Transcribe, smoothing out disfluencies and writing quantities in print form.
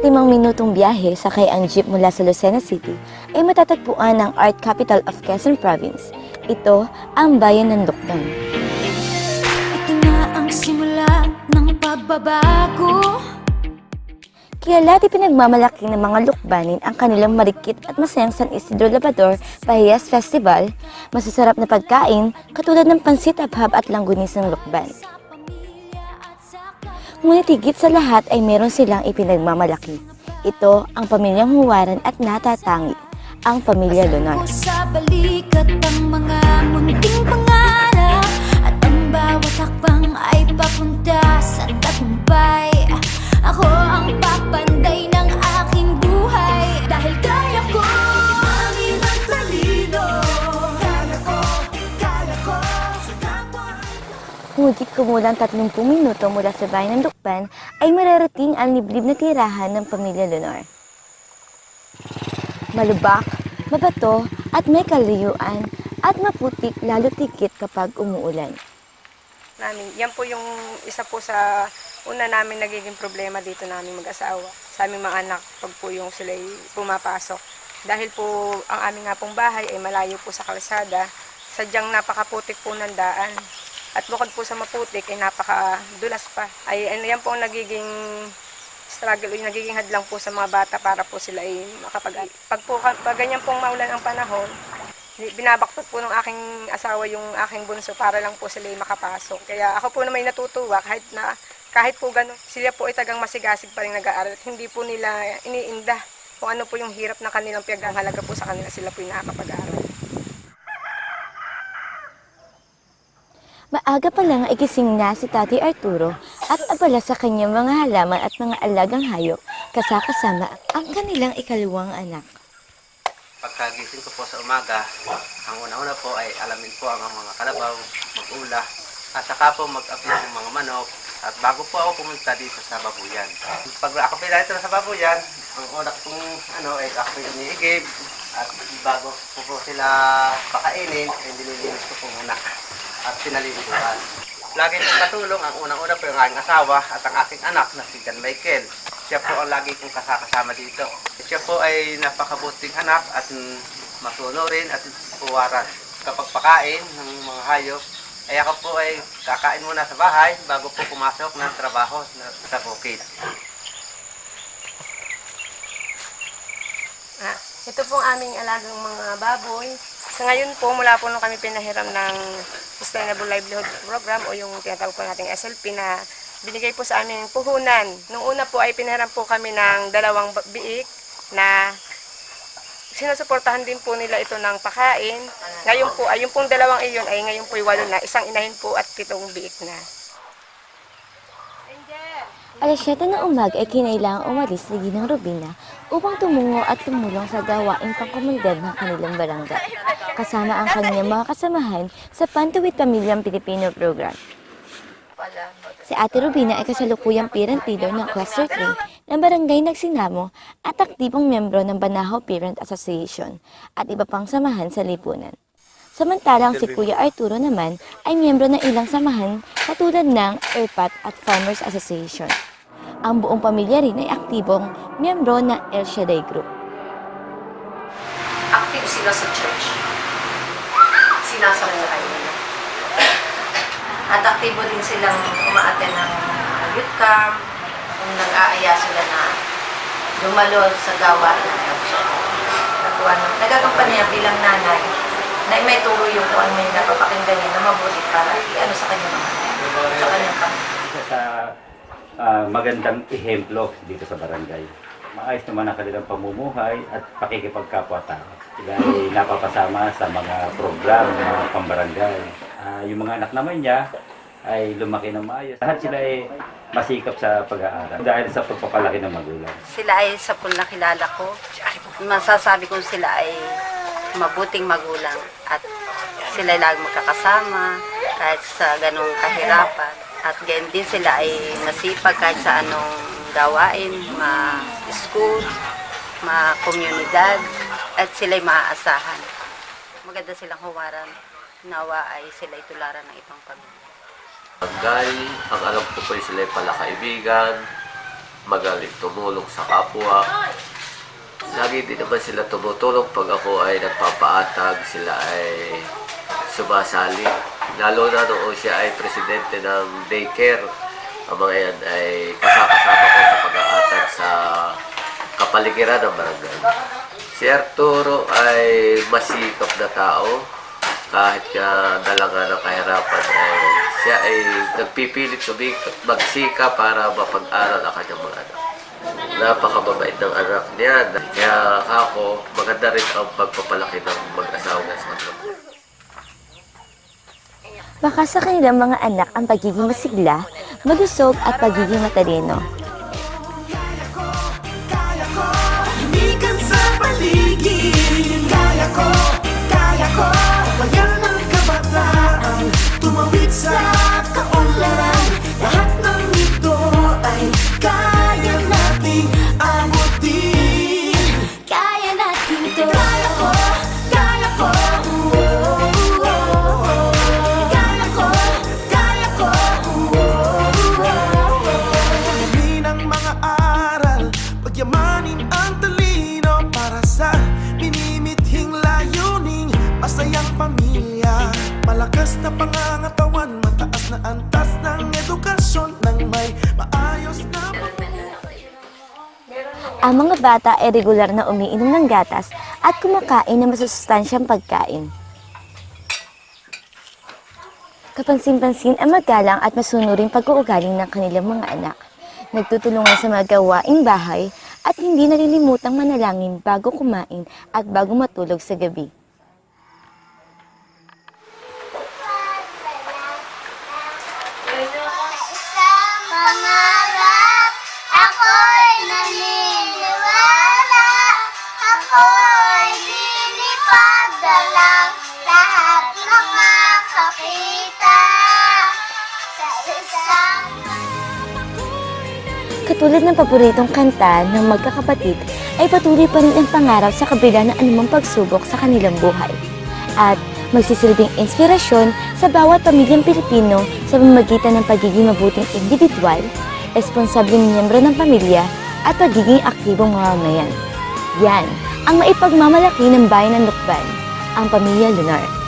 At 5 minutong biyahe sakay ang jeep mula sa Lucena City ay matatagpuan ang art capital of Quezon Province. Ito ang bayan ng Lukban. Ito na ang simula ng pagbabago. Kilala at pinagmamalaki ng mga Lukbanin ang kanilang marikit at masayang San Isidro Labrador Pahiyas Festival, masasarap na pagkain katulad ng pansit abhab at langgunis ng Lukban. Ngunit higit sa lahat ay meron silang ipinagmamalaki. Ito ang pamilyang huwaran at natatangi, ang pamilya Lunar. Sa balikat ang mga munting pangarap at ang bawat hakbang ay papunta sa tagumpay. Ako ang papanday ng aking buhay dahil kaya ko maging magtalino. Kaya ko sa kapwa. Higit kumulang 30 minuto mula sa bayan ng Lukban ay mararating ang liblib na tirahan ng pamilya Lunar. Malubak, mabato at may kalayuan at maputik lalo tigit kapag umuulan. Yan po yung isa po sa una namin nagiging problema dito namin mag-asawa. Sa aming mga anak pag po yung sila'y pumapasok. Dahil po ang aming nga pong bahay ay malayo po sa kalsada, sadyang napakaputik po ng daan. At bukod po sa maputik ay napakadulas pa. Yan po ang nagiging struggle, yung nagiging hadlang po sa mga bata para po sila ay pag ganyan pong maulan ang panahon, binabaktot po ng aking asawa yung aking bunso para lang po sila makapasok. Kaya ako po na may natutuwa kahit po gano'n, sila po ay tagang masigasig pa rin nag-aaral at hindi po nila iniinda kung ano po yung hirap na kanilang pinaghalaga po sa kanila, sila po yung nakakapag-aaral. Maaga pa lang ay gising na si Tati Arturo at abala sa kanyang mga halaman at mga alagang hayop kasama ang kanilang ikalawang anak. Pagkagising ko po sa umaga, ang una-una po ay alamin po ang mga kalabaw, mag-ula, at saka po mag-upload ng mga manok. At bago po ako pumunta dito sa babuyan. Pag ako pinalito sa babuyan, ang una kong ay ako iniigib. At bago po sila pakainin, ay nililinis ko po muna. At pinaliliguan. Lagi kong katulong, ang unang-una po yung aking asawa at ang aking anak na si John Michael. Siya po ang lagi kong kasama dito. Siya po ay napakabuting anak at masunurin at puwaran. Kapag pakain ng mga hayop, ay ako po ay kakain muna sa bahay bago po pumasok ng trabaho sa bukid. Ito pong aming alagang mga baboy. Sa ngayon po, mula po nung kami pinahiram ng Sustainable Livelihood Program o yung tinatawag po nating SLP na binigay po sa aming puhunan. Nung una po ay pinahiram po kami ng 2 biik na sinusuportahan din po nila ito ng pakain. Ngayon po, yung pong 2 iyon ay ngayon po 8 na, isang inahin po at 7 biik na. Alas 7 ng umaga ay kinailangang umalis si Ginang Rubina upang tumungo at tumulong sa gawaing pangkomunidad ng kanilang barangay, kasama ang kanyang mga kasamahan sa Pantuwid Pamilyang Pilipino program. Si Ate Rubina ay kasalukuyang parent leader ng Cluster 3 ng Barangay Nagsinamo at aktibong miyembro ng Banahaw Parent Association at iba pang samahan sa lipunan. Samantalang si Kuya Arturo naman ay miyembro ng ilang samahan katulad ng ERPAT at Farmers Association. Ang buong pamilya rin ay aktibong miyembro ng El Shaddai Group. Active sila sa church. Sinasamuhay nila. At aktibo din silang umaattend ng youth camp, kung nag-aaya sila na dumalo sa gawain ng workshop. Nagkakampanya bilang nanay na may turo yung kung ano yung napapakinggan niya na mabuti para i-ano sa kanyang mga sa kanyang pamilya. Sa magandang ehemplo dito sa barangay. Maayos naman ang kanilang pamumuhay at pakikipagkapwa-tao. Sila ay napapasama sa mga program ng mga pambarangay. Yung mga anak naman niya ay lumaki ng maayos. Lahat sila ay masikap sa pag-aaral dahil sa pagpapalaki ng magulang. Sila ay sa pula kilala ko. Masasabi ko sila ay mabuting magulang at sila ay laging magkakasama kahit sa ganong kahirapan. At ganyan din sila ay masipag kahit sa anong gawain, ma-school, ma-komunidad, at sila ay maaasahan. Maganda silang huwaran. Nawa ay sila itularan ng ibang pamilya. Pag alam ko po sila pala kaibigan, magaling tumulong sa kapwa. Lagi din naman sila tumutulong pag ako ay nagpapaatag, sila ay sumasali. Lalo na noon siya ay presidente ng daycare. Ang mga yan ay kasama ko sa pag-aatag sa kapaligiran ng barangay. Si Arturo ay masikap na tao. Kahit ka dalaga ng kahirapan ay siya ay nagpipilit magsika para mapag-aral ang kanyang mga anak. Napakababait ng anak niya. Kaya ako, maganda rin ang pagpapalaki ng mag-asawa sa kanila. Baka sa kanilang mga anak ang pagiging masigla, malusog at pagiging matalino. Lumikan sa paligid. Kaya ko bayan ng kabataan, tumawid sa kaunlaran. Lahat ng ito ay kaya nating abutin. Kaya natin to. Kaya ko Kaya ko Pagdating ng mga aral, pagyamanin ang talino para sa minimithing layuning masayang pamilya. Malakas na pangangatawan, mataas na antas ng edukasyon ng may maayos na Ang mga bata ay regular na umiinom ng gatas at kumakain ng masusustansyang pagkain. Kapansin-pansin ang magalang at masunuring pag-uugaling ng kanilang mga anak. Nagtutulungan sa mga gawaing bahay at hindi nalilimutang manalangin bago kumain at bago matulog sa gabi. Isang pangarap, ako'y naniniwala. Ako'y lilipad dalang lahat makakakita sa isang Katulad ng paboritong kanta ng magkakapatid, ay patuloy pa rin ang pangarap sa kabila ng anumang pagsubok sa kanilang buhay. At magsisilbing inspirasyon sa bawat pamilyang Pilipino sa pamamagitan ng pagiging mabuting individual, responsableng miyembro ng pamilya at pagiging aktibong mamamayan. Yan ang maipagmamalaki ng bayan ng Lukban, ang Pamilya Lunar.